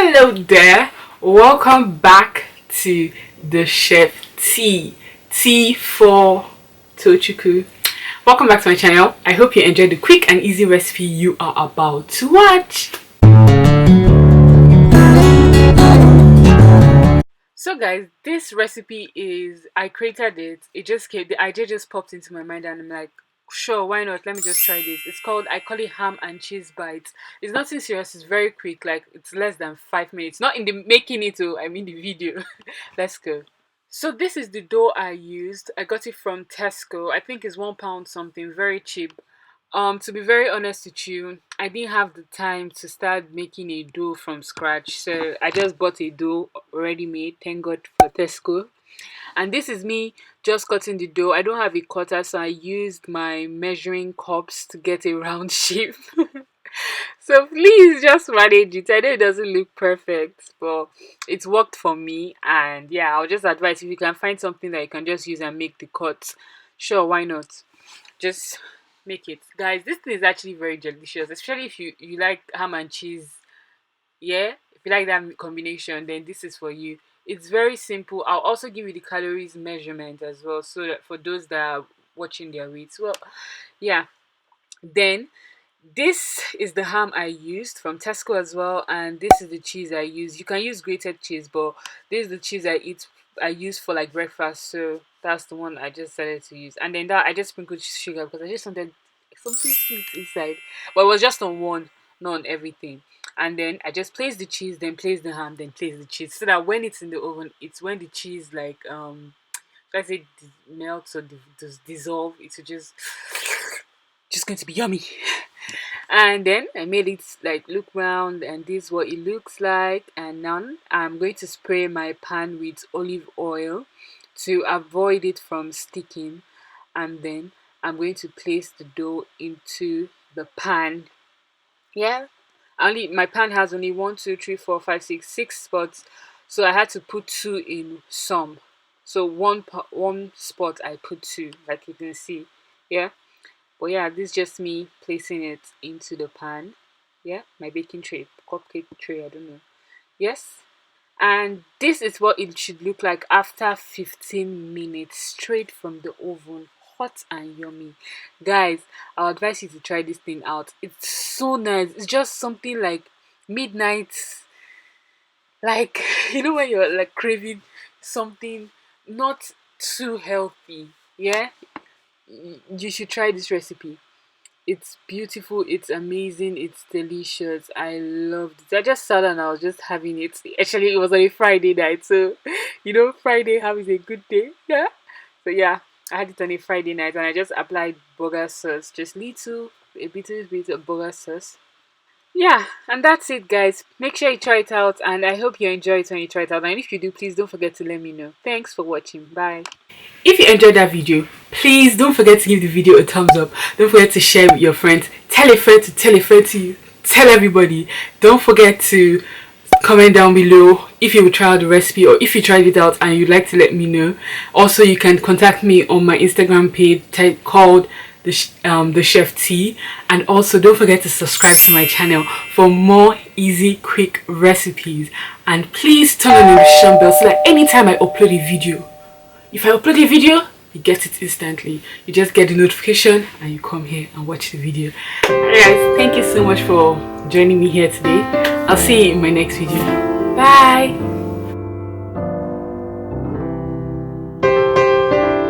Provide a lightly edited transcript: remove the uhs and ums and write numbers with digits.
Hello there, welcome back to the Chef T for Tochukwu. Welcome back to my channel. I hope you enjoyed the quick and easy recipe you are about to watch. So guys, this recipe is, I created it. The idea just popped into my mind and I'm like, sure, why not? Let me just try this. I call it ham and cheese bites. It's nothing serious, it's very quick, like it's less than 5 minutes. Not in the making it, I mean the video. Let's go. So this is the dough I used. I got it from Tesco. I think it's £1 something, very cheap. To be very honest with you, I didn't have the time to start making a dough from scratch, so I just bought a dough already made. Thank God for Tesco. And this is me just cutting the dough. I don't have a cutter, so I used my measuring cups to get a round shape. So please just manage it. I know it doesn't look perfect, but it's worked for me. And yeah, I'll just advise, if you can find something that you can just use and make the cuts, sure, why not? Just make it. Guys, this thing is actually very delicious, especially if you like ham and cheese. Yeah, if you like that combination, then this is for you. It's very simple. I'll also give you the calories measurement as well, so that for those that are watching their weights. Well, yeah. Then this is the ham I used from Tesco as well, and this is the cheese I use. You can use grated cheese, but this is the cheese I use for like breakfast, so that's the one I just decided to use. And then that I just sprinkled sugar because I just wanted something sweet inside, but it was just on one, not on everything. And then I just place the cheese, then place the ham, then place the cheese, so that when it's in the oven, it's when the cheese like let's say melts or dissolve, it's just going to be yummy. And then I made it like look round, and this is what it looks like. And now I'm going to spray my pan with olive oil to avoid it from sticking, and then I'm going to place the dough into the pan. Yeah, only my pan has only 1 2 3 4 5 6 spots, so I had to put 2 in some. So one spot I put 2, like you can see. Yeah, but yeah, this is just me placing it into the pan. Yeah, my baking tray, cupcake tray, I don't know. Yes, and this is what it should look like after 15 minutes straight from the oven, hot and yummy. Guys, I'll advise you to try this thing out. It's so nice. It's just something like midnight, like when you're like craving something not too healthy. Yeah, you should try this recipe. It's beautiful, it's amazing, it's delicious. I loved it. I just sat and I was just having it. Actually, it was on a Friday night, so Friday ham is a good day. Yeah. So yeah, I had it on a Friday night and I just applied burger sauce, just a little bit of burger sauce. Yeah, and that's it, guys. Make sure you try it out, and I hope you enjoy it when you try it out. And if you do, please don't forget to let me know. Thanks for watching. Bye. If you enjoyed that video, please don't forget to give the video a thumbs up. Don't forget to share with your friends. Tell a friend to tell a friend to you. Tell everybody. Don't forget to comment down below if you will try out the recipe, or if you tried it out and you'd like to let me know. Also, you can contact me on my Instagram page called the Chef T, and also don't forget to subscribe to my channel for more easy quick recipes, and please turn on the notification bell so that anytime I upload a video, if I upload a video, you get it instantly. You just get the notification and you come here and watch the video. Alright guys, thank you so much for joining me here today. I'll see you in my next video. Bye.